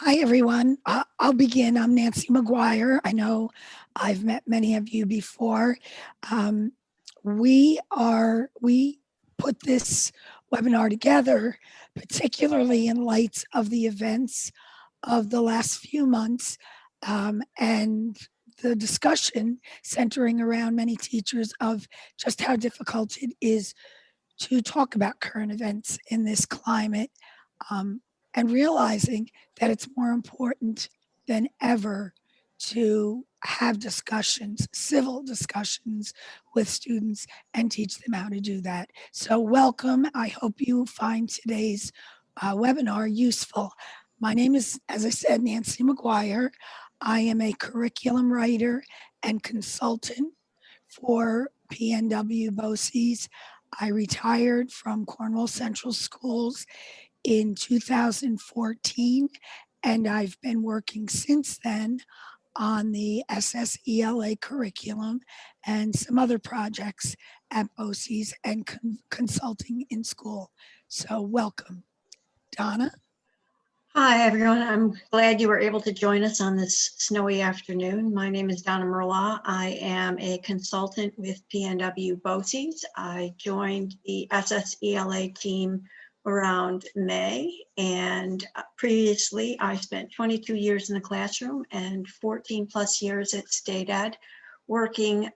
Hi, everyone. I'll begin. I'm Nancy Mcguire. I know I've met many of you before. Um, we put this webinar together, particularly in light of the events of the last few months, and the discussion centering around many teachers of just how difficult it is to talk about current events in this climate. And realizing that it's more important than ever to have discussions, civil discussions with students and teach them how to do that. So welcome. I hope you find today's webinar useful. My name is, as I said, Nancy Mcguire. I am a curriculum writer and consultant for PNW BOCES. I retired from Cornwall Central Schools in 2014, and I've been working since then on the SSELA curriculum and some other projects at BOCES and consulting in school. So welcome. Donna? Hi, everyone. I'm glad you were able to join us on this snowy afternoon. My name is Donna Merlot. I am a consultant with PNW BOCES. I joined the SSELA team around May, and previously I spent 22 years in the classroom and 14 plus years at State Ed working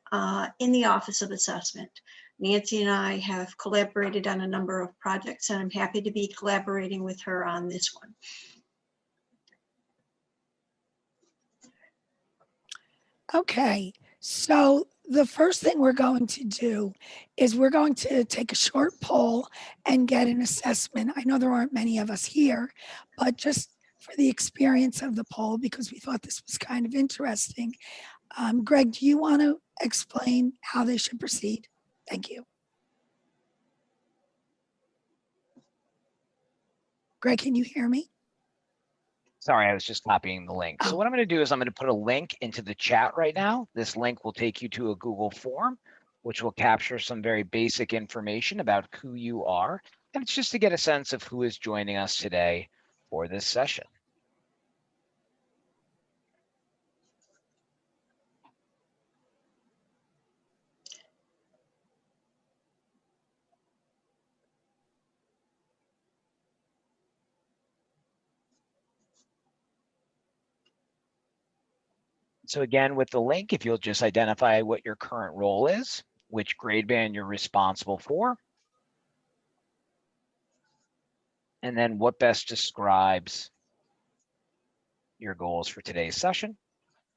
in the Office of Assessment. Nancy and I have collaborated on a number of projects, and I'm happy to be collaborating with her on this one. Okay, so the first thing we're going to do is we're going to take a short poll and get an assessment. I know there aren't many of us here, but just for the experience of the poll, because we thought this was kind of interesting. Greg, do you want to explain how they should proceed? Thank you. Greg, can you hear me? Sorry, I was just copying the link. So what I'm going to do is I'm going to put a link into the chat right now. This link will take you to a Google form, which will capture some very basic information about who you are. And it's just to get a sense of who is joining us today for this session. So again, with the link, if you'll just identify what your current role is, which grade band you're responsible for, and then what best describes your goals for today's session.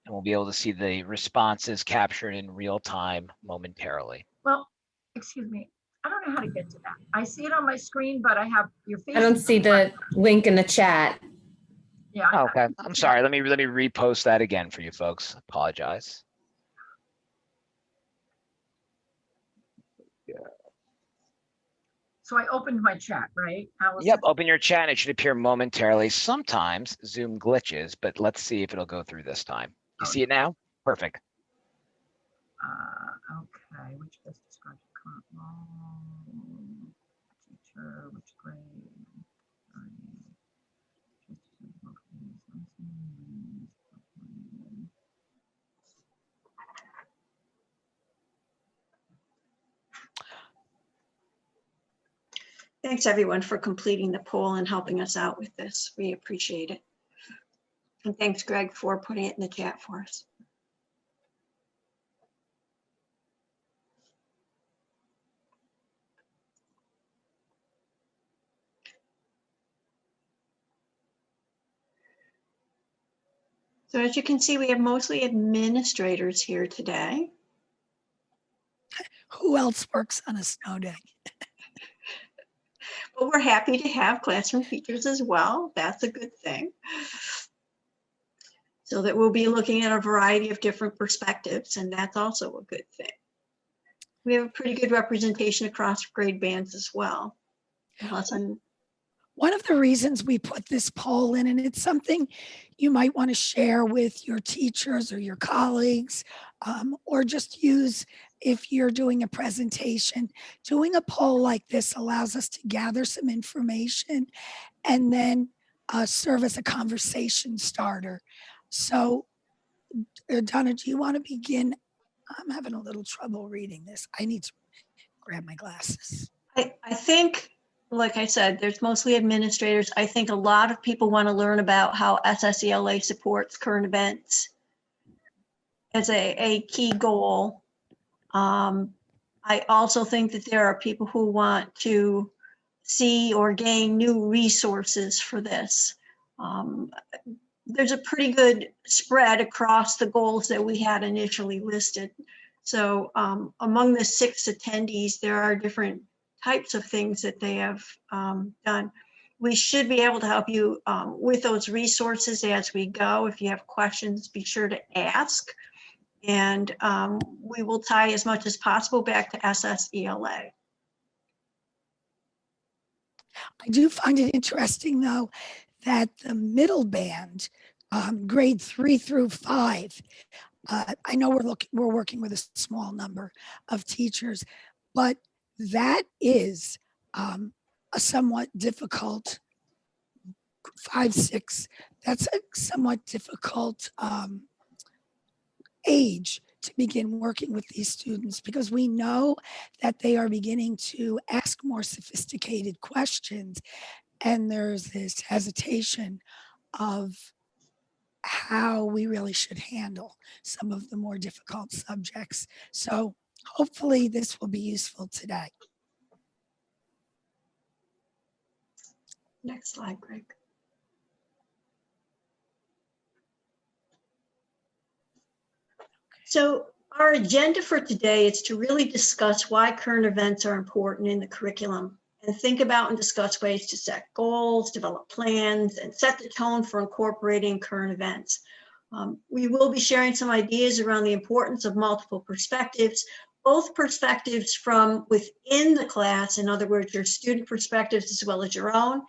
And we'll be able to see the responses captured in real time momentarily. Well, excuse me. I don't know how to get to that. I see it on my screen, but I have your face. I don't see the link in the chat. Yeah. Okay, I'm sorry. Let me repost that again for you folks. Apologize. Yeah. So I opened my chat, right? Yep, open your chat. It should appear momentarily. Sometimes Zoom glitches, but let's see if it'll go through this time. You see it now? Perfect. Okay, which best describes your current role? Teacher, which grade? Thanks, everyone, for completing the poll and helping us out with this. We appreciate it. And thanks, Greg, for putting it in the chat for us. So as you can see, we have mostly administrators here today. Who else works on a snow day? But we're happy to have classroom teachers as well. That's a good thing. So that we'll be looking at a variety of different perspectives, and that's also a good thing. We have a pretty good representation across grade bands as well. One of the reasons we put this poll in, and it's something you might want to share with your teachers or your colleagues, or just use if you're doing a presentation. Doing a poll like this allows us to gather some information and then serve as a conversation starter. So, Donna, do you want to begin? I'm having a little trouble reading this. I need to grab my glasses. I think, like I said, there's mostly administrators. I think a lot of people want to learn about how SSELA supports current events as a key goal. I also think that there are people who want to see or gain new resources for this. There's a pretty good spread across the goals that we had initially listed. So among the 6 attendees, there are different types of things that they have done. We should be able to help you with those resources as we go. If you have questions, be sure to ask. And we will tie as much as possible back to SSELA. I do find it interesting, though, that the middle band, grade 3 through 5, I know we're working with a small number of teachers, but that is a somewhat difficult 5, 6. That's a somewhat difficult age to begin working with these students, because we know that they are beginning to ask more sophisticated questions, and there's this hesitation of how we really should handle some of the more difficult subjects. So hopefully this will be useful today. Next slide, Greg. So our agenda for today is to really discuss why current events are important in the curriculum, and think about and discuss ways to set goals, develop plans, and set the tone for incorporating current events. We will be sharing some ideas around the importance of multiple perspectives, both perspectives from within the class, in other words, your student perspectives as well as your own,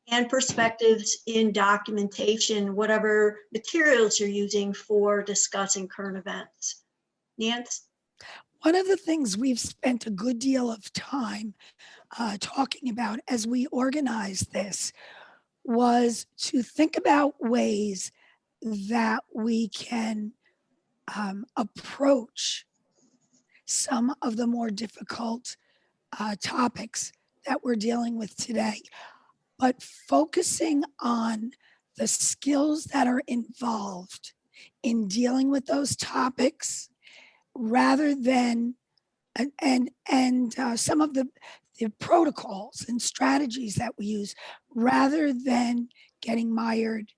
and perspectives in documentation, whatever materials you're using for discussing current events. Nance? One of the things we've spent a good deal of time talking about as we organized this was to think about ways that we can approach some of the more difficult topics that we're dealing with today, but focusing on the skills that are involved in dealing with those topics, rather than and some of the protocols and strategies that we use, rather than getting mired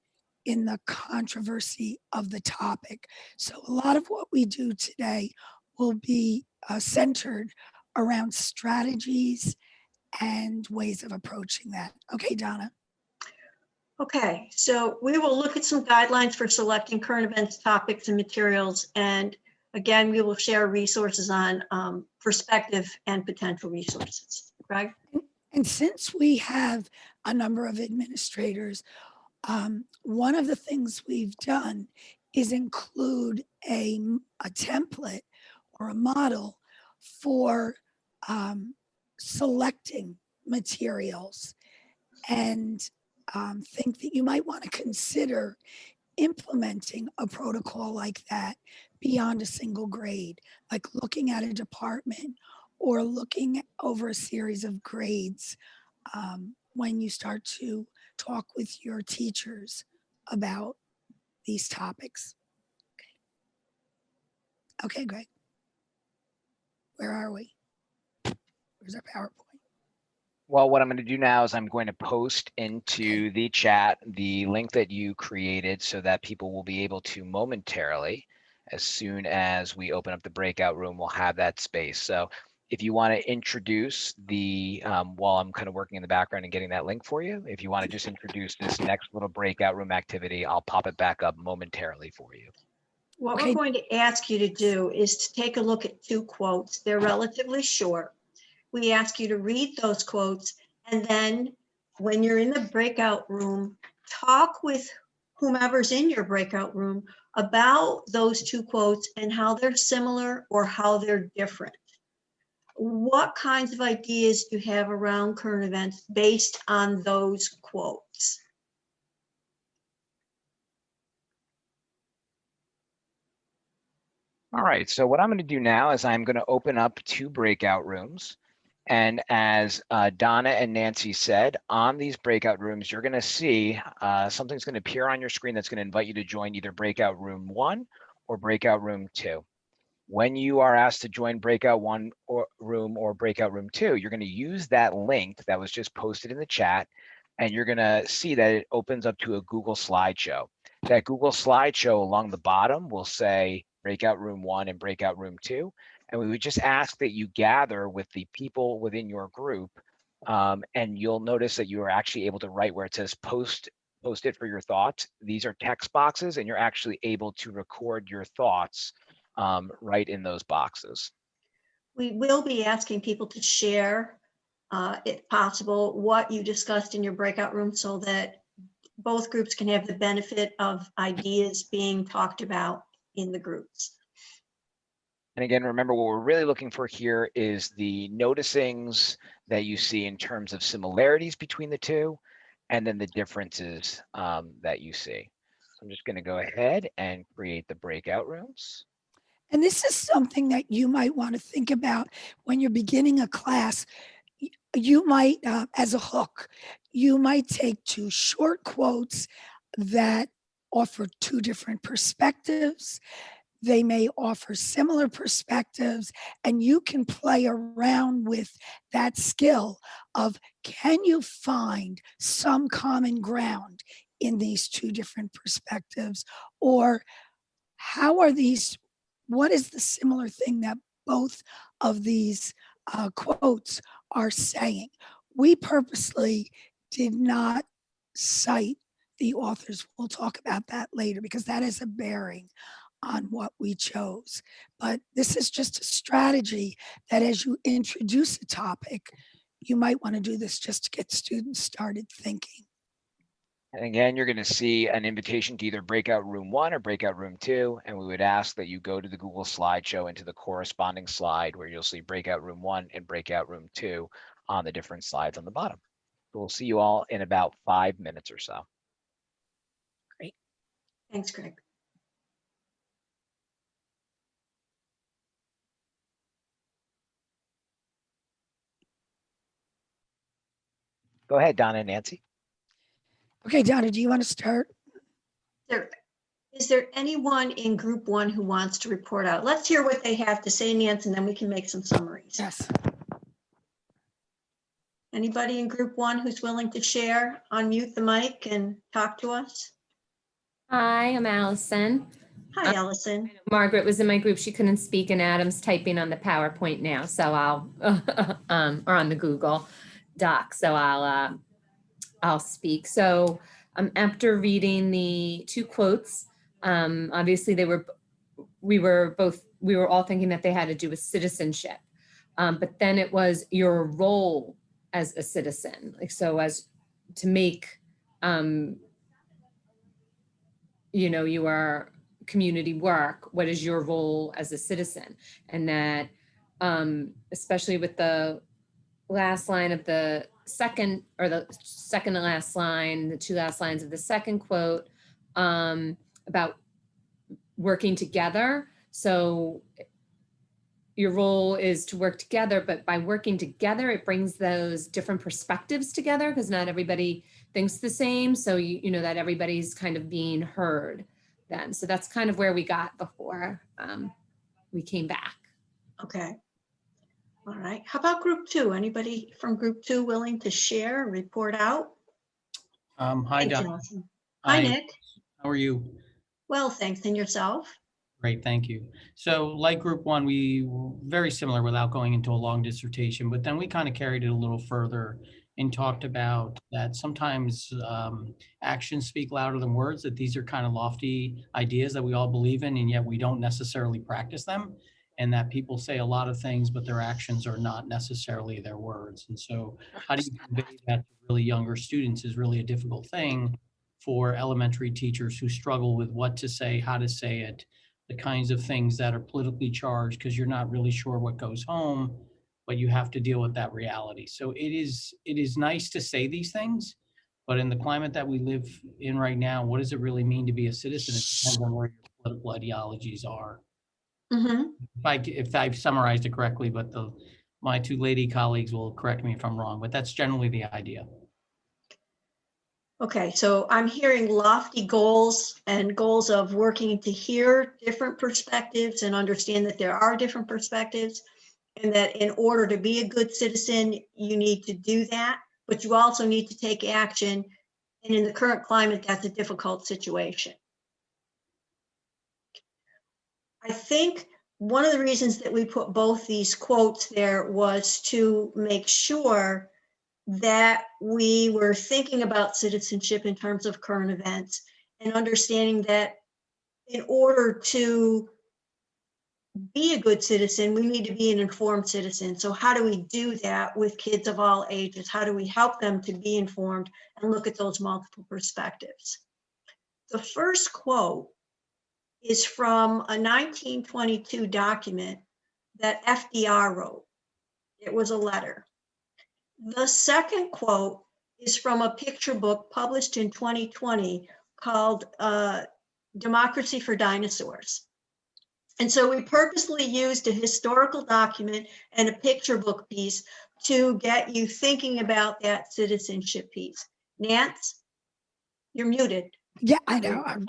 in the controversy of the topic. So a lot of what we do today will be centered around strategies and ways of approaching that. Okay, Donna. Okay, so we will look at some guidelines for selecting current events, topics, and materials. And again, we will share resources on perspective and potential resources. Greg? And since we have a number of administrators, one of the things we've done is include a template or a model for selecting materials, and think that you might want to consider implementing a protocol like that beyond a single grade, like looking at a department or looking over a series of grades when you start to talk with your teachers about these topics. Okay, Greg. Where are we? Where's our PowerPoint? Well, what I'm going to do now is I'm going to post into the chat the link that you created so that people will be able to momentarily, as soon as we open up the breakout room, we'll have that space. So if you want to introduce the, while I'm kind of working in the background and getting that link for you, if you want to just introduce this next little breakout room activity, I'll pop it back up momentarily for you. What Okay. we're going to ask you to do is to take a look at 2 quotes. They're relatively short. We ask you to read those quotes, and then when you're in the breakout room, talk with whomever's in your breakout room about those 2 quotes and how they're similar or how they're different. What kinds of ideas do you have around current events based on those quotes? All right, so what I'm going to do now is I'm going to open up 2 breakout rooms. And as Donna and Nancy said, on these breakout rooms, you're going to see something's going to appear on your screen that's going to invite you to join either breakout room 1 or breakout room 2. When you are asked to join breakout 1 or breakout room 2, you're going to use that link that was just posted in the chat, and you're going to see that it opens up to a Google slideshow. That Google slideshow along the bottom will say breakout room 1 and breakout room 2. And we would just ask that you gather with the people within your group, and you'll notice that you are actually able to write where it says post it for your thoughts. These are text boxes, and you're actually able to record your thoughts right in those boxes. We will be asking people to share, if possible, what you discussed in your breakout room so that both groups can have the benefit of ideas being talked about in the groups. And again, remember what we're really looking for here is the noticings that you see in terms of similarities between the two, and then the differences that you see. So I'm just going to go ahead and create the breakout rooms. And this is something that you might want to think about when you're beginning a class. You might, as a hook, you might take 2 short quotes that offer 2 different perspectives. They may offer similar perspectives, and you can play around with that skill of, can you find some common ground in these 2 different perspectives? Or how are these, what is the similar thing that both of these quotes are saying? We purposely did not cite the authors. We'll talk about that later because that has a bearing on what we chose. But this is just a strategy that as you introduce a topic, you might want to do this just to get students started thinking. And again, you're going to see an invitation to either breakout room 1 or breakout room 2. And we would ask that you go to the Google slideshow into the corresponding slide where you'll see breakout room 1 and breakout room 2 on the different slides on the bottom. So we'll see you all in about 5 minutes or so. Great. Thanks, Greg. Go ahead, Donna and Nancy. Okay, Donna, do you want to start? Is there anyone in group 1 who wants to report out? Let's hear what they have to say, Nancy, and then we can make some summaries. Yes. Anybody in group 1 who's willing to share? Unmute the mic and talk to us. Hi, I'm Allison. Hi, Allison. Margaret was in my group. She couldn't speak, and Adam's typing on the PowerPoint now, so I'll, or on the Google Doc, so I'll speak. So after reading the 2 quotes, obviously we were all thinking that they had to do with citizenship, but then it was your role as a citizen, like, so as to make, your community work, what is your role as a citizen? And that, especially with the last line of the second, or the second to last line, the 2 last lines of the second quote, about working together. So your role is to work together, but by working together, it brings those different perspectives together because not everybody thinks the same. So you know that everybody's kind of being heard then. So that's kind of where we got before we came back. Okay. All right. How about group 2? Anybody from group 2 willing to share, report out? Hi, Thanks, Doc. Allison. Hi, Nick. How are you? Well, thanks. And yourself? Great, thank you. So like group 1, we were very similar without going into a long dissertation, but then we kind of carried it a little further and talked about that sometimes actions speak louder than words, that these are kind of lofty ideas that we all believe in, and yet we don't necessarily practice them, and that people say a lot of things, but their actions are not necessarily their words. And so how do you convey that to really younger students is really a difficult thing for elementary teachers who struggle with what to say, how to say it, the kinds of things that are politically charged because you're not really sure what goes home, but you have to deal with that reality. So it is nice to say these things, but in the climate that we live in right now, what does it really mean to be a citizen? It depends on where your political ideologies are. Mhm. If I've summarized it correctly, but my two lady colleagues will correct me if I'm wrong, but that's generally the idea. Okay, so I'm hearing lofty goals and goals of working to hear different perspectives and understand that there are different perspectives, and that in order to be a good citizen, you need to do that, but you also need to take action. And in the current climate, that's a difficult situation. I think one of the reasons that we put both these quotes there was to make sure that we were thinking about citizenship in terms of current events and understanding that in order to be a good citizen, we need to be an informed citizen. So how do we do that with kids of all ages? How do we help them to be informed and look at those multiple perspectives? The first quote is from a 1922 document that FDR wrote. It was a letter. The second quote is from a picture book published in 2020 called Democracy for Dinosaurs. And so we purposely used a historical document and a picture book piece to get you thinking about that citizenship piece. Nance, you're muted. Yeah, I know. I'm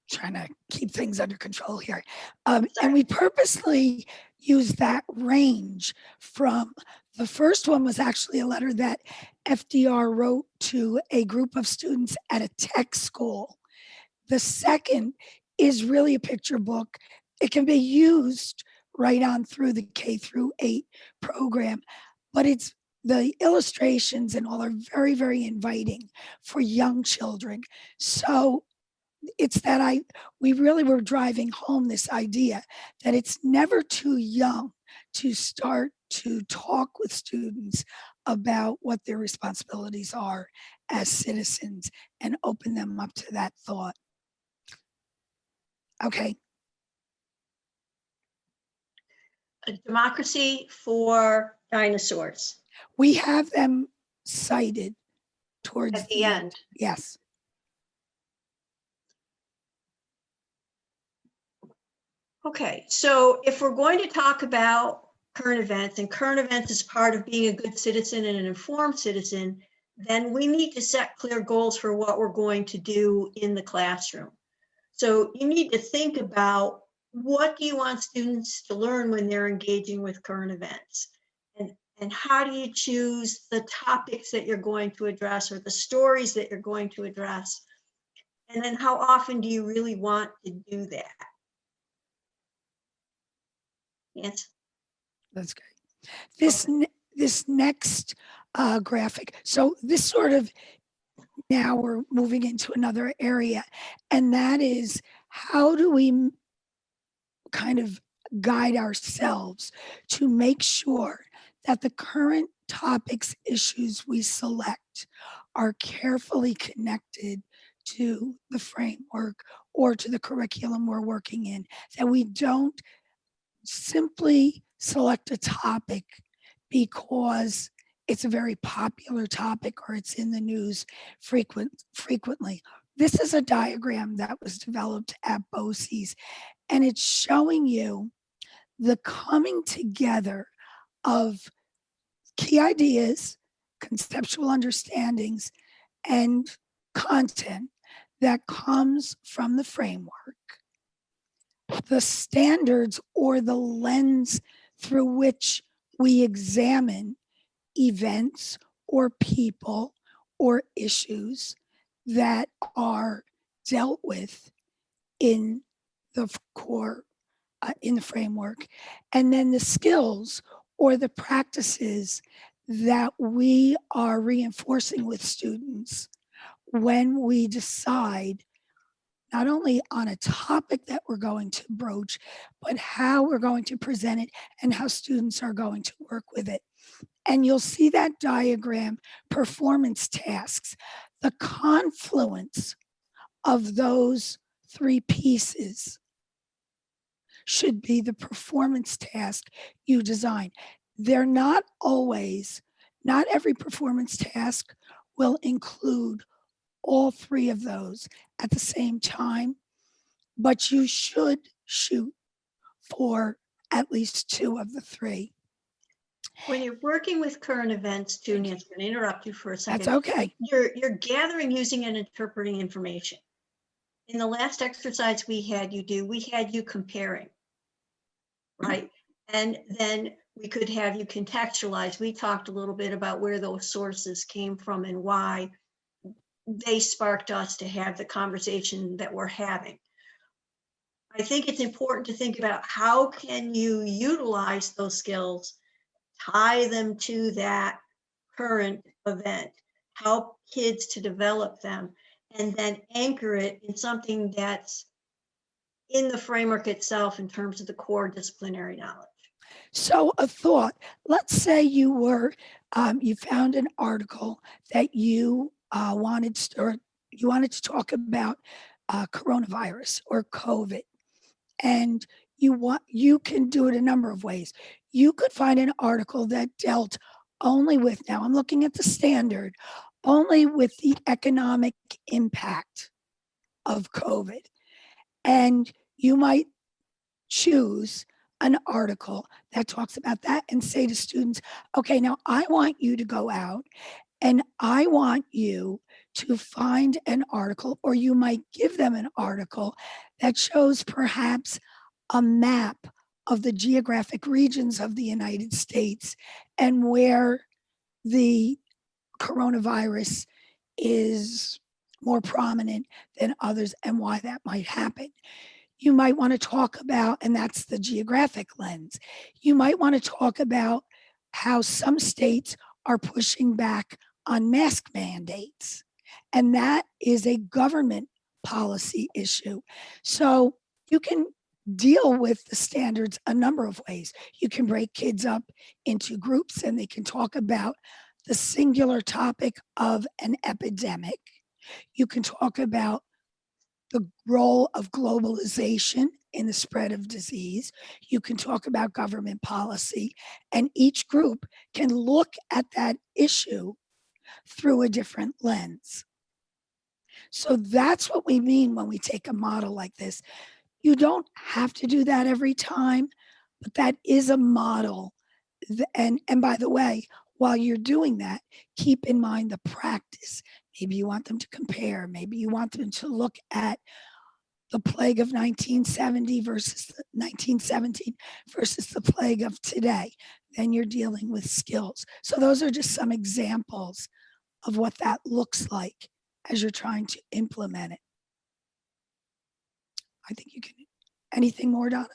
trying to keep things under control here. And we purposely used that range from the first one was actually a letter that FDR wrote to a group of students at a tech school. The second is really a picture book. It can be used right on through the K through 8 program, but it's the illustrations and all are very, very inviting for young children. So it's that we really were driving home this idea that it's never too young to start to talk with students about what their responsibilities are as citizens and open them up to that thought. Okay. A Democracy for Dinosaurs We have them cited towards at the end. Yes. Okay, so if we're going to talk about current events, and current events is part of being a good citizen and an informed citizen, then we need to set clear goals for what we're going to do in the classroom. So you need to think about, what do you want students to learn when they're engaging with current events? And how do you choose the topics that you're going to address or the stories that you're going to address? And then how often do you really want to do that? Yes. That's great. This next graphic. So this sort of, now we're moving into another area, and that is, how do we kind of guide ourselves to make sure that the current topics, issues we select are carefully connected to the framework or to the curriculum we're working in, that we don't simply select a topic because it's a very popular topic or it's in the news frequently. This is a diagram that was developed at BOCES, and it's showing you the coming together of key ideas, conceptual understandings, and content that comes from the framework, the standards or the lens through which we examine events or people or issues that are dealt with in the core, in the framework, and then the skills or the practices that we are reinforcing with students when we decide not only on a topic that we're going to broach, but how we're going to present it and how students are going to work with it. And you'll see that diagram, performance tasks, the confluence of those three pieces should be the performance task you design. They're not always, not every performance task will include all three of those at the same time, but you should shoot for at least 2 of the 3. When you're working with current events too, Nancy, I'm going to interrupt you for a second. That's okay. You're gathering, using, and interpreting information. In the last exercise we had you comparing, right? And then we could have you contextualize. We talked a little bit about where those sources came from and why they sparked us to have the conversation that we're having. I think it's important to think about how can you utilize those skills, tie them to that current event, help kids to develop them, and then anchor it in something that's in the framework itself in terms of the core disciplinary knowledge. So a thought, let's say you were, you found an article that you wanted to talk about coronavirus or COVID, and you can do it a number of ways. You could find an article that dealt only with, now I'm looking at the standard, only with the economic impact of COVID. And you might choose an article that talks about that and say to students, okay, now I want you to go out and I want you to find an article, or you might give them an article that shows perhaps a map of the geographic regions of the United States and where the coronavirus is more prominent than others and why that might happen. You might want to talk about, and that's the geographic lens, you might want to talk about how some states are pushing back on mask mandates. And that is a government policy issue. So you can deal with the standards a number of ways. You can break kids up into groups and they can talk about the singular topic of an epidemic. You can talk about the role of globalization in the spread of disease. You can talk about government policy, and each group can look at that issue through a different lens. So that's what we mean when we take a model like this. You don't have to do that every time, but that is a model. And by the way, while you're doing that, keep in mind the practice. Maybe you want them to compare. Maybe you want them to look at the plague of 1970 versus 1917 versus the plague of today. Then you're dealing with skills. So those are just some examples of what that looks like as you're trying to implement it. I think you can. Anything more, Donna?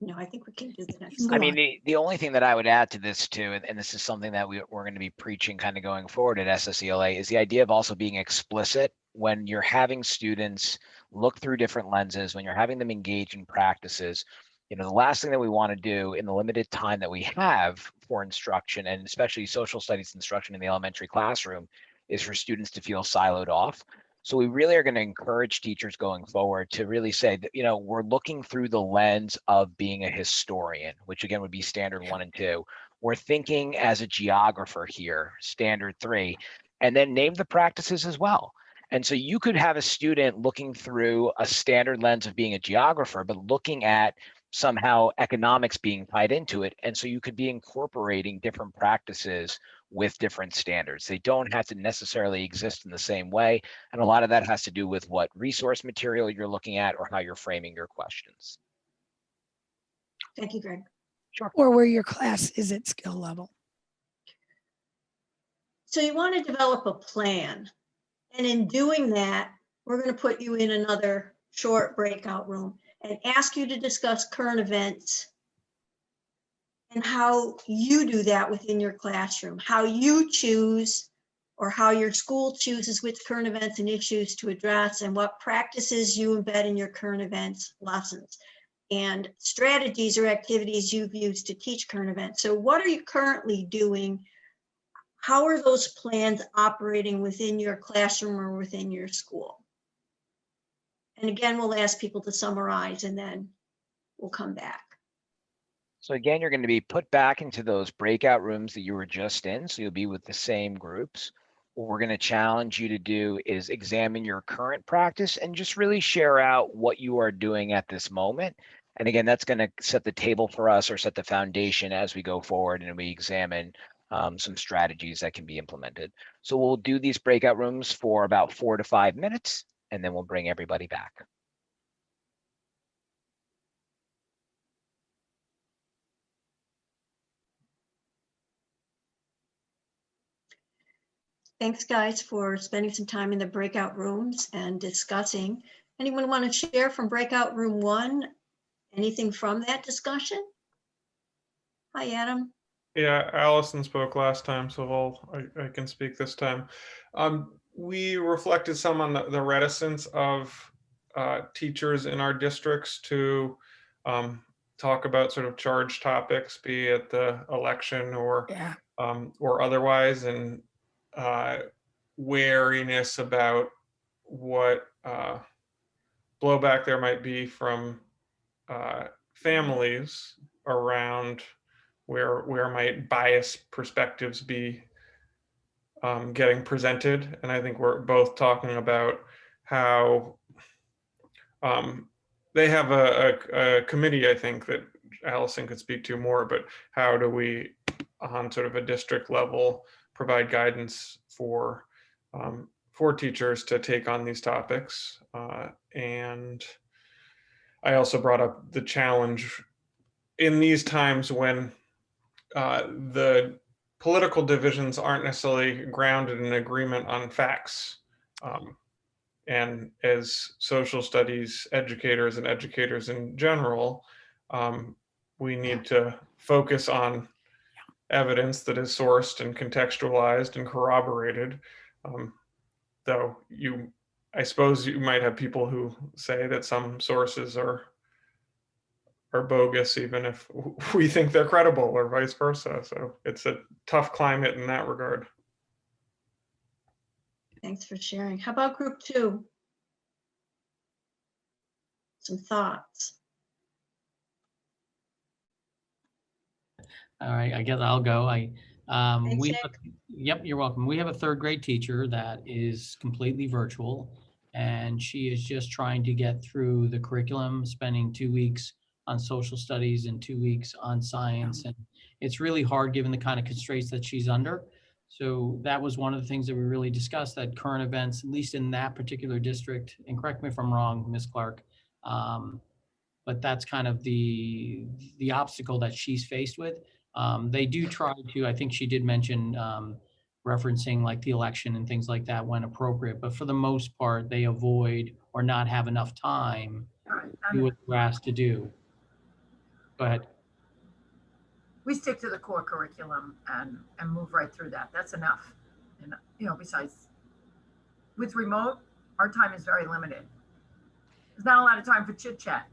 No, I think we can do the next You can slide. I go mean, on. the only thing that I would add to this too, and this is something that we're going to be preaching kind of going forward at SSELA, is the idea of also being explicit when you're having students look through different lenses, when you're having them engage in practices. You know, the last thing that we want to do in the limited time that we have for instruction, and especially social studies instruction in the elementary classroom, is for students to feel siloed off. So we really are going to encourage teachers going forward to really say that, you know, we're looking through the lens of being a historian, which again would be standard 1 and 2. We're thinking as a geographer here, standard 3, and then name the practices as well. And so you could have a student looking through a standard lens of being a geographer, but looking at somehow economics being tied into it. And so you could be incorporating different practices with different standards. They don't have to necessarily exist in the same way. And a lot of that has to do with what resource material you're looking at or how you're framing your questions. Thank you, Greg. Sure. Or where your class is at skill level. So you want to develop a plan. And in doing that, we're going to put you in another short breakout room and ask you to discuss current events and how you do that within your classroom, how you choose or how your school chooses which current events and issues to address, and what practices you embed in your current events lessons and strategies or activities you've used to teach current events. So what are you currently doing? How are those plans operating within your classroom or within your school? And again, we'll ask people to summarize and then we'll come back. So again, you're going to be put back into those breakout rooms that you were just in. So you'll be with the same groups. What we're going to challenge you to do is examine your current practice and just really share out what you are doing at this moment And again, that's going to set the table for us or set the foundation as we go forward and we examine some strategies that can be implemented. So we'll do these breakout rooms for about 4 to 5 minutes, and then we'll bring everybody back. Thanks, guys, for spending some time in the breakout rooms and discussing. Anyone want to share from breakout room 1? Anything from that discussion? Hi, Adam. Yeah, Allison spoke last time, so I can speak this time. We reflected some on the reticence of teachers in our districts to talk about sort of charged topics, be it the election or Yeah. or otherwise, and wariness about what blowback there might be from families around where might biased perspectives be getting presented. And I think we're both talking about how they have a committee, I think, that Allison could speak to more, but how do we, on sort of a district level, provide guidance for teachers to take on these topics. And I also brought up the challenge in these times when the political divisions aren't necessarily grounded in agreement on facts. And as social studies educators and educators in general, we need to focus on evidence that is sourced and contextualized and corroborated. Though I suppose you might have people who say that some sources are bogus, even if we think they're credible, or vice versa. So it's a tough climate in that regard. Thanks for sharing. How about group 2? Some thoughts. All right, I guess I'll go. Thanks, We Nick. Yep, you're welcome. We have a 3rd grade teacher that is completely virtual, and she is just trying to get through the curriculum, spending 2 weeks on social studies and 2 weeks on science. And it's really hard given the kind of constraints that she's under. So that was one of the things that we really discussed, that current events, at least in that particular district, and correct me if I'm wrong, Ms. Clark, but that's kind of the obstacle that she's faced with. They do try to, I think she did mention referencing like the election and things like that when appropriate, but for the most part, they avoid or not have enough time to do what they're asked to do. Go ahead. We stick to the core curriculum and move right through that. That's enough. And, besides, with remote, our time is very limited. There's not a lot of time for chit chat.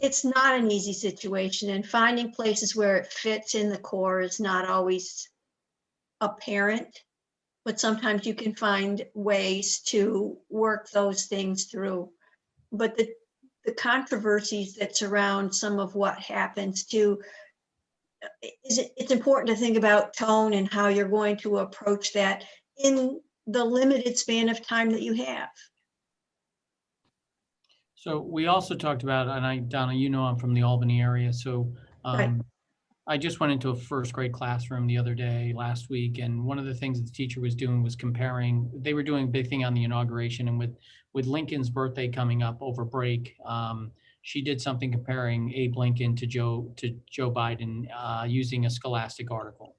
It's not an easy situation, and finding places where it fits in the core is not always apparent, but sometimes you can find ways to work those things through. But the controversies that surround some of what happens too, it's important to think about tone and how you're going to approach that in the limited span of time that you have. So we also talked about, and Donna, I'm from the Albany area. So Right. I just went into a 1st grade classroom the other day, last week. And one of the things the teacher was doing was comparing, they were doing a big thing on the inauguration, and with Lincoln's birthday coming up over break, she did something comparing Abe Lincoln to Joe Biden using a Scholastic article.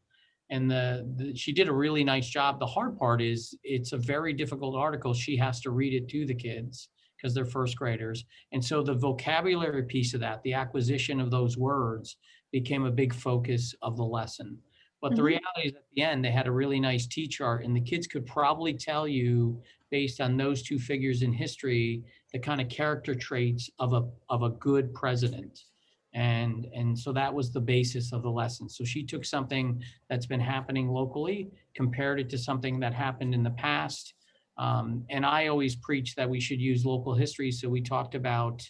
And she did a really nice job. The hard part is it's a very difficult article. She has to read it to the kids because they're 1st graders. And so the vocabulary piece of that, the acquisition of those words, became a big focus of the lesson. But the reality is, at the end, they had a really nice T-chart, and the kids could probably tell you, based on those 2 figures in history, the kind of character traits of a good president. And so that was the basis of the lesson. So she took something that's been happening locally, compared it to something that happened in the past. And I always preach that we should use local history. So we talked about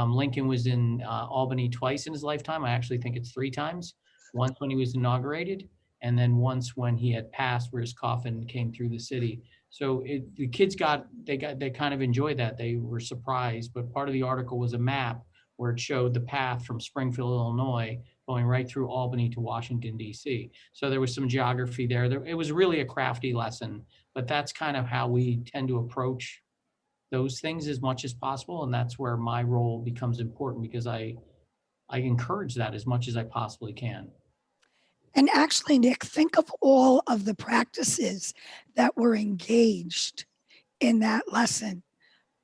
Lincoln was in Albany twice in his lifetime. I actually think it's 3 times. Once when he was inaugurated, and then once when he had passed, where his coffin came through the city. So the kids they kind of enjoyed that. They were surprised, but part of the article was a map where it showed the path from Springfield, Illinois, going right through Albany to Washington, D.C. So there was some geography there. It was really a crafty lesson, but that's kind of how we tend to approach those things as much as possible. And that's where my role becomes important, because I encourage that as much as I possibly can. And actually, Nick, think of all of the practices that were engaged in that lesson.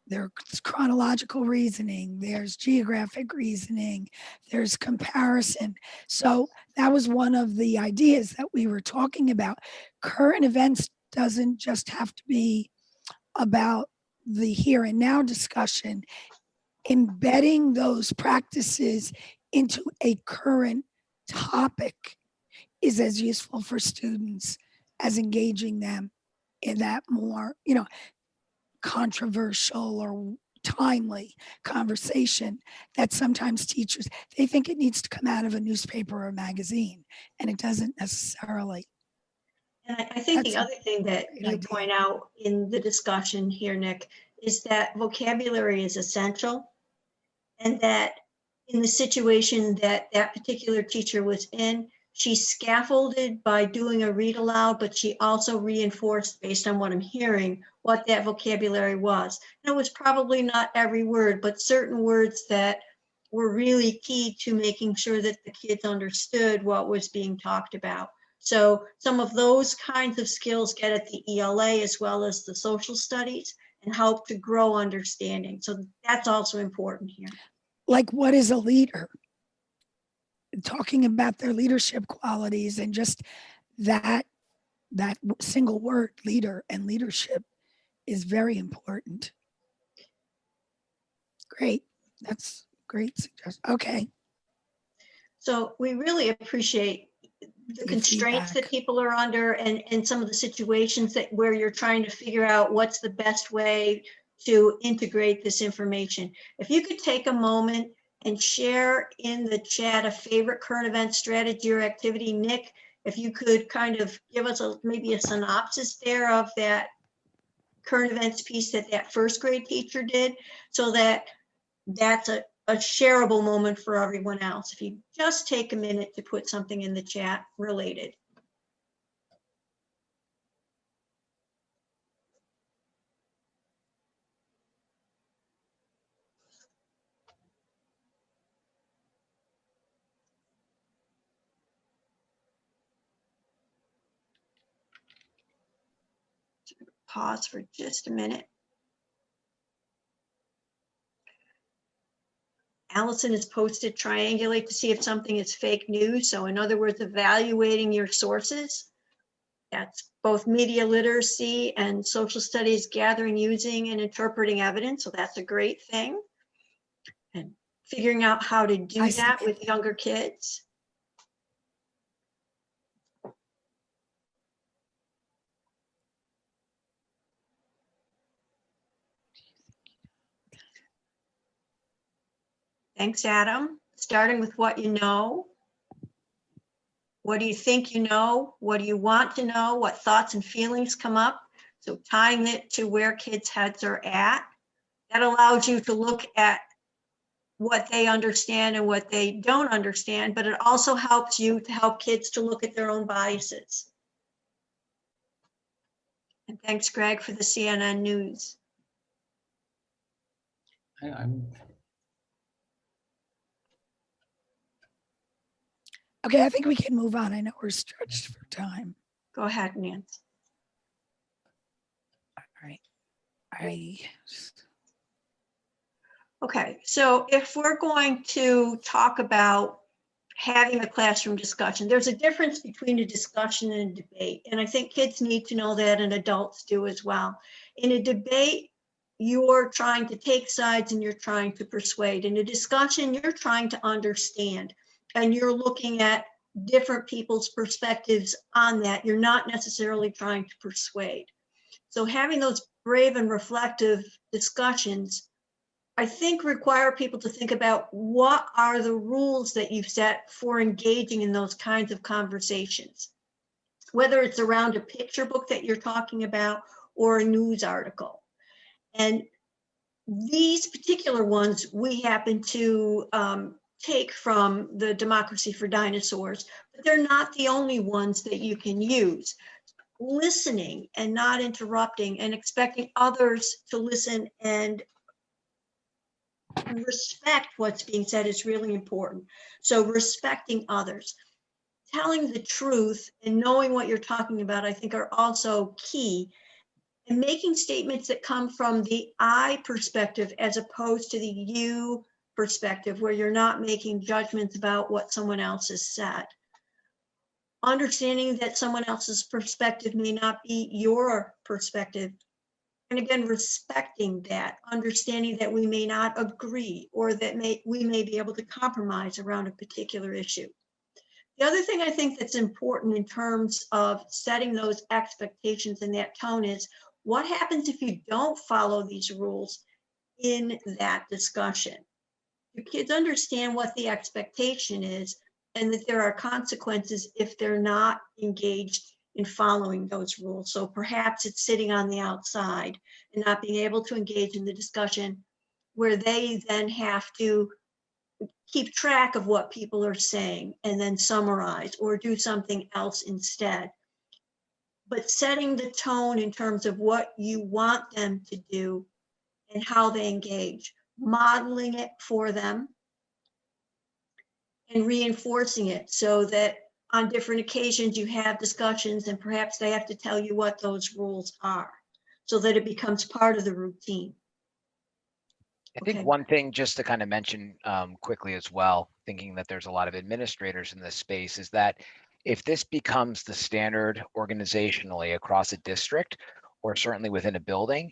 There's chronological reasoning, there's geographic reasoning, there's comparison. So that was one of the ideas that we were talking about. Current events doesn't just have to be about the here and now discussion. Embedding those practices into a current topic is as useful for students as engaging them in that more, controversial or timely conversation that sometimes teachers, they think it needs to come out of a newspaper or a magazine, and it doesn't necessarily. And I think That's the a other thing that great you idea. point out in the discussion here, Nick, is that vocabulary is essential, and that in the situation that that particular teacher was in, she scaffolded by doing a read aloud, but she also reinforced, based on what I'm hearing, what that vocabulary was. And it was probably not every word, but certain words that were really key to making sure that the kids understood what was being talked about. So some of those kinds of skills get at the ELA as well as the social studies and help to grow understanding. So that's also important here. Like, what is a leader? Talking about their leadership qualities, and just that single word, leader and leadership, is very important. Great. That's great suggestion. Okay. So we really appreciate the Your constraints that feedback. people are under, and some of the situations that where you're trying to figure out what's the best way to integrate this information. If you could take a moment and share in the chat a favorite current event strategy or activity. Nick, if you could kind of give us maybe a synopsis there of that current events piece that that first grade teacher did, so that that's a shareable moment for everyone else. If you just take a minute to put something in the chat related. Pause for just a minute. Allison has posted triangulate to see if something is fake news. So in other words, evaluating your sources. That's both media literacy and social studies, gathering, using, and interpreting evidence. So that's a great thing. And figuring out how to do that with younger kids. Thanks, Adam. Starting with what you know. What do you think you know? What do you want to know? What thoughts and feelings come up? So tying it to where kids' heads are at. That allows you to look at what they understand and what they don't understand, but it also helps you to help kids to look at their own biases. And thanks, Greg, for the CNN News. Okay, I think we can move on. I know we're stretched for time. Go ahead, Nancy. All right. Okay, so if we're going to talk about having a classroom discussion, there's a difference between a discussion and a debate. And I think kids need to know that, and adults do as well. In a debate, you're trying to take sides and you're trying to persuade. In a discussion, you're trying to understand, and you're looking at different people's perspectives on that. You're not necessarily trying to persuade. So having those brave and reflective discussions, I think, require people to think about what are the rules that you've set for engaging in those kinds of conversations. Whether it's around a picture book that you're talking about, or a news article. And these particular ones we happen to take from the Democracy for Dinosaurs, but they're not the only ones that you can use. Listening and not interrupting and expecting others to listen and respect what's being said is really important. So respecting others, telling the truth and knowing what you're talking about, I think are also key. And making statements that come from the I perspective as opposed to the you perspective, where you're not making judgments about what someone else has said. Understanding that someone else's perspective may not be your perspective. And again, respecting that, understanding that we may not agree or that we may be able to compromise around a particular issue. The other thing I think that's important in terms of setting those expectations and that tone is what happens if you don't follow these rules in that discussion? Do kids understand what the expectation is and that there are consequences if they're not engaged in following those rules? So perhaps it's sitting on the outside and not being able to engage in the discussion, where they then have to keep track of what people are saying and then summarize or do something else instead. But setting the tone in terms of what you want them to do and how they engage, modeling it for them and reinforcing it so that on different occasions you have discussions and perhaps they have to tell you what those rules are so that it becomes part of the routine. I think Okay. one thing just to kind of mention quickly as well, thinking that there's a lot of administrators in this space, is that if this becomes the standard organizationally across a district or certainly within a building,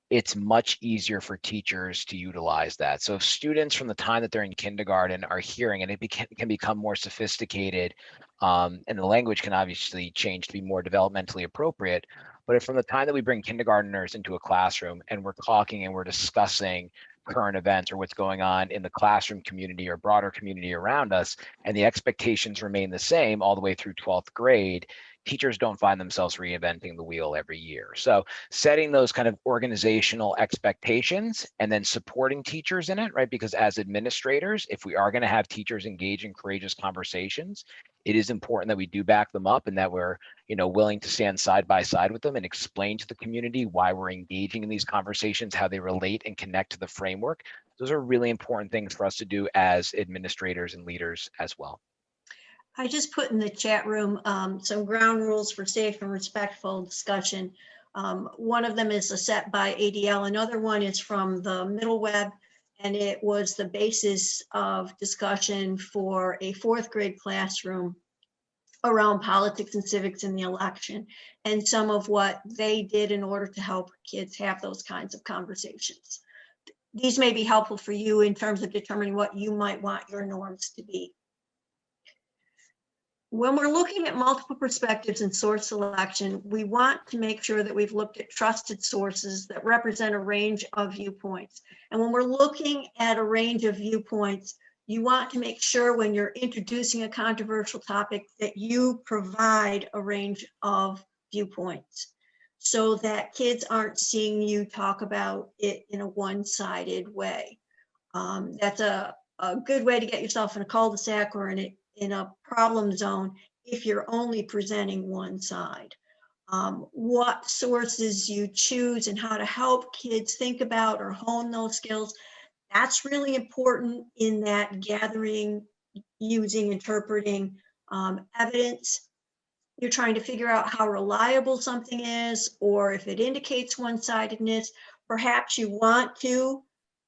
it's much easier for teachers to utilize that. So if students from the time that they're in kindergarten are hearing, and it can become more sophisticated, and the language can obviously change to be more developmentally appropriate, but if from the time that we bring kindergartners into a classroom and we're talking and we're discussing current events or what's going on in the classroom community or broader community around us, and the expectations remain the same all the way through 12th grade, teachers don't find themselves reinventing the wheel every year. So setting those kind of organizational expectations and then supporting teachers in it, right? Because as administrators, if we are going to have teachers engage in courageous conversations, it is important that we do back them up and that we're, willing to stand side by side with them and explain to the community why we're engaging in these conversations, how they relate and connect to the framework. Those are really important things for us to do as administrators and leaders as well. I just put in the chat room some ground rules for safe and respectful discussion. One of them is a set by ADL. Another one is from the Middle Web, and it was the basis of discussion for a 4th grade classroom around politics and civics in the election, and some of what they did in order to help kids have those kinds of conversations. These may be helpful for you in terms of determining what you might want your norms to be. When we're looking at multiple perspectives and source selection, we want to make sure that we've looked at trusted sources that represent a range of viewpoints. And when we're looking at a range of viewpoints, you want to make sure when you're introducing a controversial topic that you provide a range of viewpoints so that kids aren't seeing you talk about it in a one-sided way. That's a good way to get yourself in a cul-de-sac or in a problem zone if you're only presenting one side. What sources you choose and how to help kids think about or hone those skills, that's really important in that gathering, using, interpreting evidence. You're trying to figure out how reliable something is, or if it indicates one-sidedness. Perhaps you want to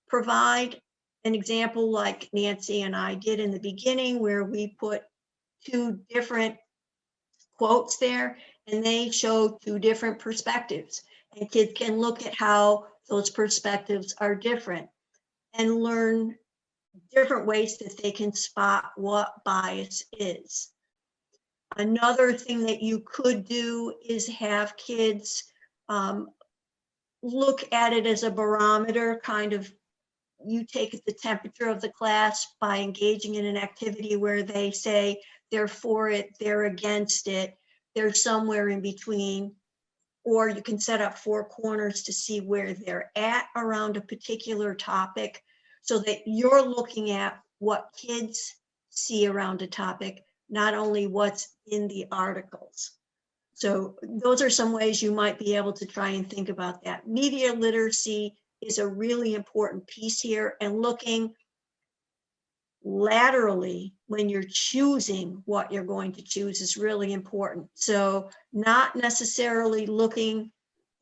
provide an example like Nancy and I did in the beginning, where we put 2 different quotes there and they show 2 different perspectives, and kids can look at how those perspectives are different and learn different ways that they can spot what bias is. Another thing that you could do is have kids look at it as a barometer, kind of you take the temperature of the class by engaging in an activity where they say they're for it, they're against it, they're somewhere in between. or you can set up 4 corners to see where they're at around a particular topic, so that you're looking at what kids see around a topic, not only what's in the articles. So those are some ways you might be able to try and think about that. Media literacy is a really important piece here, and looking laterally when you're choosing what you're going to choose is really important. So not necessarily looking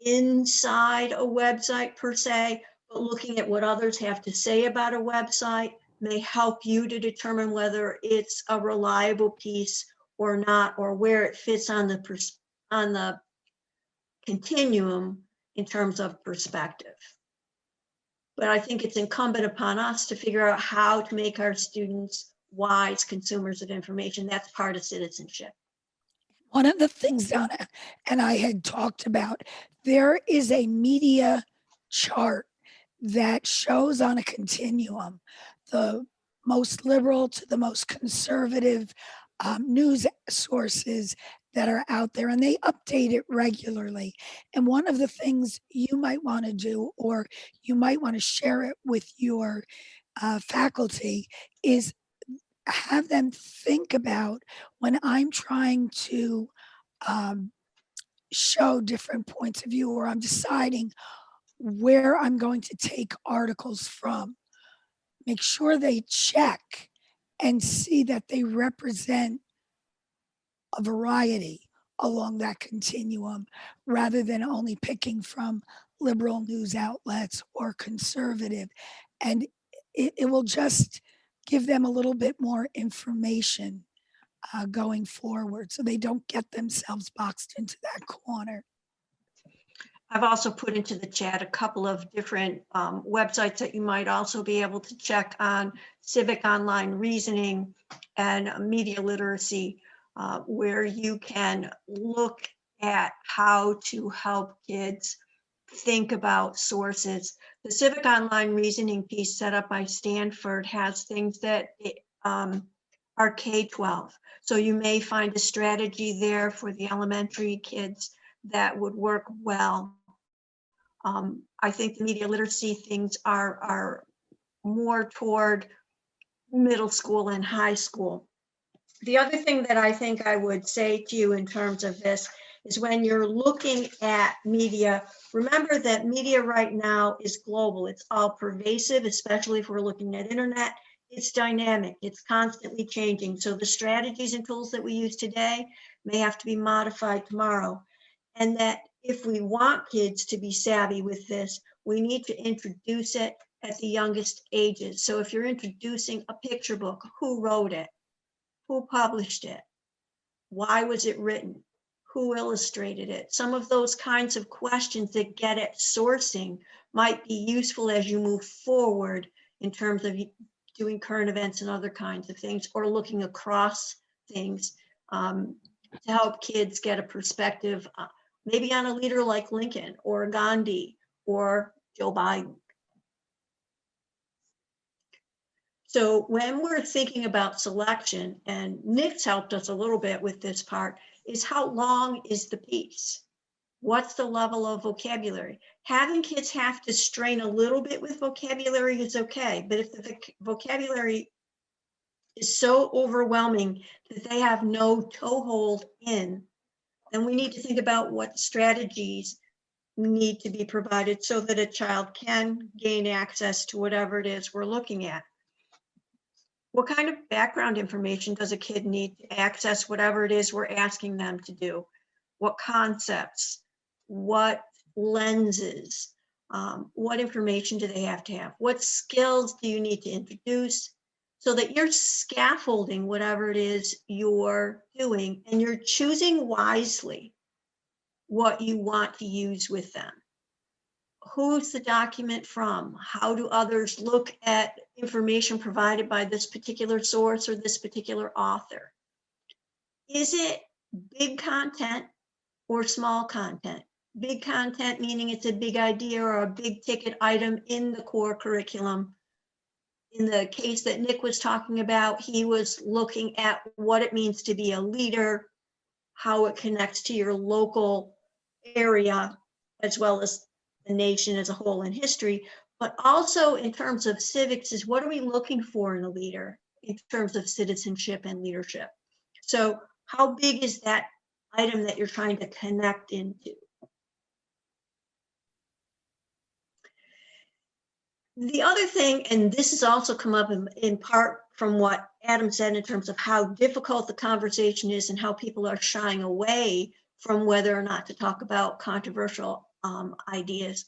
inside a website per se, but looking at what others have to say about a website may help you to determine whether it's a reliable piece or not, or where it fits on the continuum in terms of perspective. But I think it's incumbent upon us to figure out how to make our students wise consumers of information. That's part of citizenship. One of the things Donna and I had talked about, there is a media chart that shows on a continuum the most liberal to the most conservative news sources that are out there, and they update it regularly. And one of the things you might want to do, or you might want to share it with your faculty, is have them think about, when I'm trying to show different points of view, or I'm deciding where I'm going to take articles from, make sure they check and see that they represent a variety along that continuum, rather than only picking from liberal news outlets or conservative. And it will just give them a little bit more information going forward, so they don't get themselves boxed into that corner. I've also put into the chat a couple of different websites that you might also be able to check on civic online reasoning and media literacy, where you can look at how to help kids think about sources. The civic online reasoning piece set up by Stanford has things that are K-12. So you may find a strategy there for the elementary kids that would work well. I think the media literacy things are more toward middle school and high school. The other thing that I think I would say to you in terms of this is, when you're looking at media, remember that media right now is global. It's all pervasive, especially if we're looking at internet. It's dynamic, it's constantly changing. So the strategies and tools that we use today may have to be modified tomorrow. And that if we want kids to be savvy with this, we need to introduce it at the youngest ages. So if you're introducing a picture book, who wrote it? Who published it? Why was it written? Who illustrated it? Some of those kinds of questions that get at sourcing might be useful as you move forward in terms of doing current events and other kinds of things, or looking across things to help kids get a perspective, maybe on a leader like Lincoln or Gandhi or Joe Biden. So when we're thinking about selection, and Nick's helped us a little bit with this part, is how long is the piece? What's the level of vocabulary? Having kids have to strain a little bit with vocabulary is okay, but if the vocabulary is so overwhelming that they have no toehold in, then we need to think about what strategies need to be provided so that a child can gain access to whatever it is we're looking at. What kind of background information does a kid need to access whatever it is we're asking them to do? What concepts? What lenses? What information do they have to have? What skills do you need to introduce, so that you're scaffolding whatever it is you're doing, and you're choosing wisely what you want to use with them? Who's the document from? How do others look at information provided by this particular source or this particular author? Is it big content or small content? Big content meaning it's a big idea or a big ticket item in the core curriculum. In the case that Nick was talking about, he was looking at what it means to be a leader, how it connects to your local area, as well as the nation as a whole in history, but also in terms of civics is what are we looking for in a leader in terms of citizenship and leadership? So how big is that item that you're trying to connect into? The other thing, and this has also come up in part from what Adam said in terms of how difficult the conversation is and how people are shying away from whether or not to talk about controversial ideas.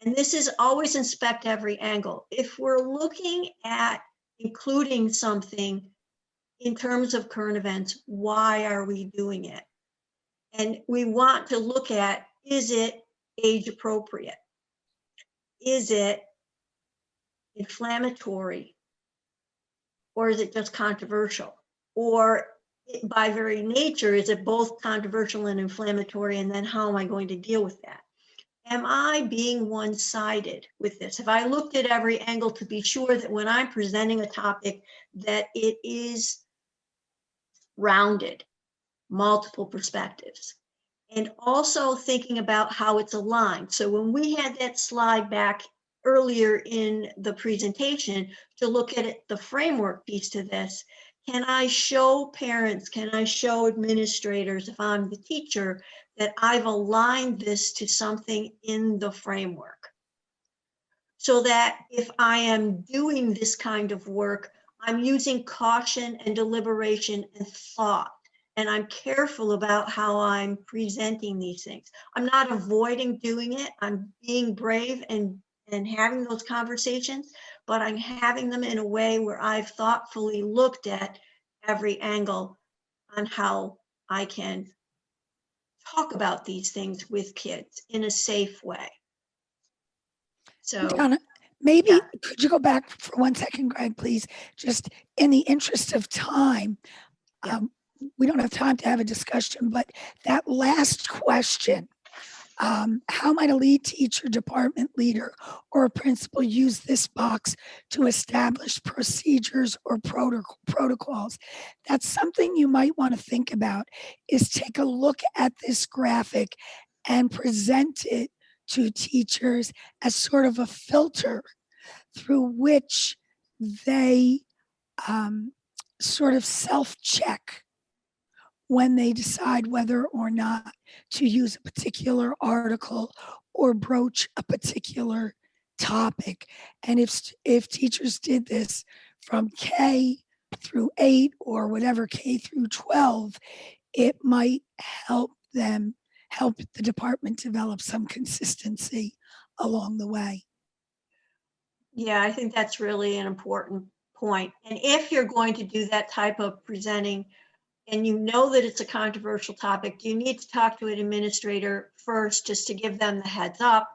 And this is always inspect every angle. If we're looking at including something in terms of current events, why are we doing it? And we want to look at, is it age appropriate? Is it inflammatory? Or is it just controversial? Or by very nature, is it both controversial and inflammatory? And then how am I going to deal with that? Am I being one-sided with this? Have I looked at every angle to be sure that when I'm presenting a topic that it is rounded, multiple perspectives? And also thinking about how it's aligned. So when we had that slide back earlier in the presentation to look at it, the framework piece to this, can I show parents, can I show administrators, if I'm the teacher, that I've aligned this to something in the framework? So that if I am doing this kind of work, I'm using caution and deliberation and thought, and I'm careful about how I'm presenting these things. I'm not avoiding doing it. I'm being brave and having those conversations, but I'm having them in a way where I've thoughtfully looked at every angle on how I can talk about these things with kids in a safe way. So Donna, maybe yeah. could you go back for 1 second, Greg, please? Just in the interest of time, Yeah. we don't have time to have a discussion, but that last question, how might a lead teacher, department leader, or a principal use this box to establish procedures or protocols? That's something you might want to think about, is take a look at this graphic and present it to teachers as sort of a filter through which they sort of self-check when they decide whether or not to use a particular article or broach a particular topic. And if teachers did this from K through 8 or whatever, K through 12, it might help the department develop some consistency along the way. Yeah, I think that's really an important point. And if you're going to do that type of presenting and you know that it's a controversial topic, do you need to talk to an administrator first just to give them the heads up?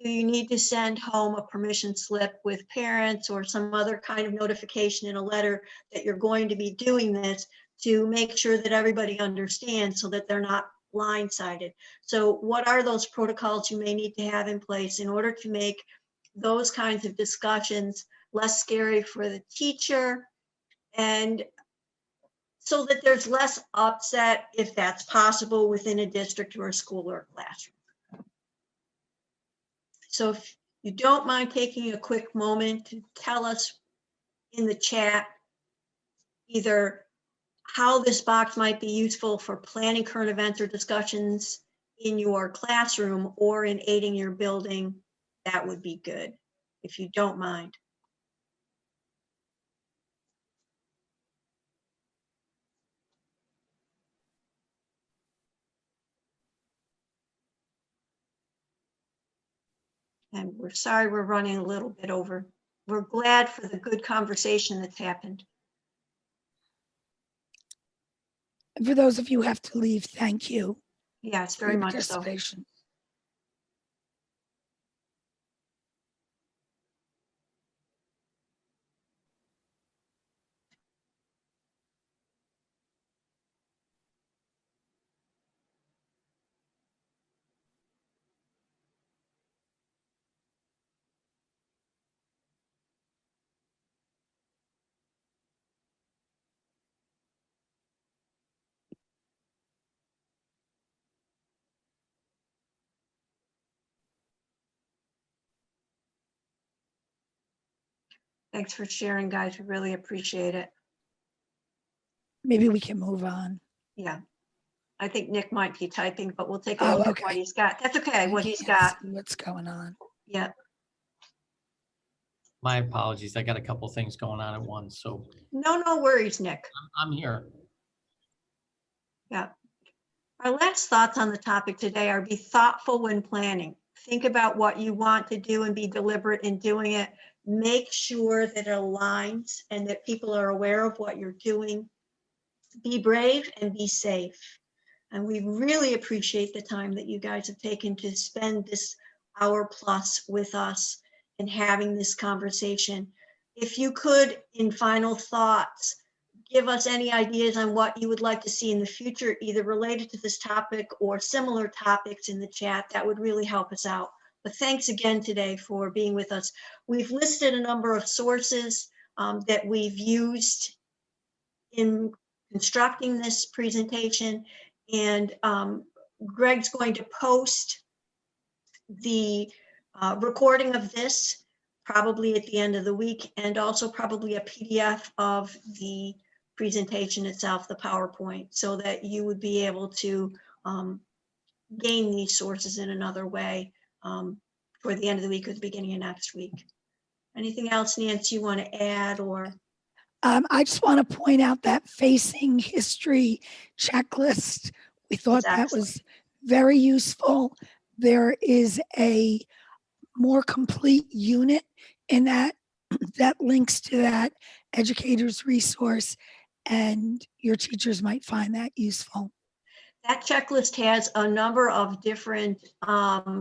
Do you need to send home a permission slip with parents or some other kind of notification in a letter that you're going to be doing this to make sure that everybody understands so that they're not blindsided? So what are those protocols you may need to have in place in order to make those kinds of discussions less scary for the teacher, and so that there's less upset, if that's possible, within a district or a school or a classroom? So if you don't mind taking a quick moment to tell us in the chat either how this box might be useful for planning current events or discussions in your classroom or in aiding your building, that would be good, if you don't mind. And we're sorry we're running a little bit over. We're glad for the good conversation that's happened. And for those of you who have to leave, thank you Yes, for very your much so. participation. Thanks for sharing, guys. We really appreciate it. Maybe we can move on. Yeah. I think Nick might be typing, but we'll take a Oh, look at what okay. he's got. That's okay, I what he's can't got. see what's going on. Yeah. My apologies. I got a couple things going on at once, so No worries, Nick. I'm here. Yeah. Our last thoughts on the topic today are be thoughtful when planning. Think about what you want to do and be deliberate in doing it. Make sure that it aligns and that people are aware of what you're doing. Be brave and be safe. And we really appreciate the time that you guys have taken to spend this hour plus with us and having this conversation. If you could, in final thoughts, give us any ideas on what you would like to see in the future, either related to this topic or similar topics in the chat, that would really help us out. But thanks again today for being with us. We've listed a number of sources that we've used in constructing this presentation, and Greg's going to post the recording of this probably at the end of the week, and also probably a PDF of the presentation itself, the PowerPoint, so that you would be able to gain these sources in another way toward the end of the week or the beginning of next week. Anything else, Nancy, you want to add? Or I just want to point out that facing history checklist. We thought that excellent. was very useful. There is a more complete unit in that that links to that educator's resource, and your teachers might find that useful. That checklist has a number of different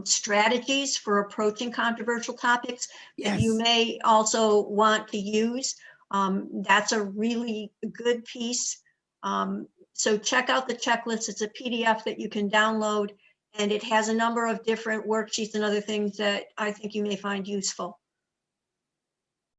strategies for approaching controversial topics that you Yes. may also want to use. That's a really good piece. So check out the checklist. It's a PDF that you can download, and it has a number of different worksheets and other things that I think you may find useful.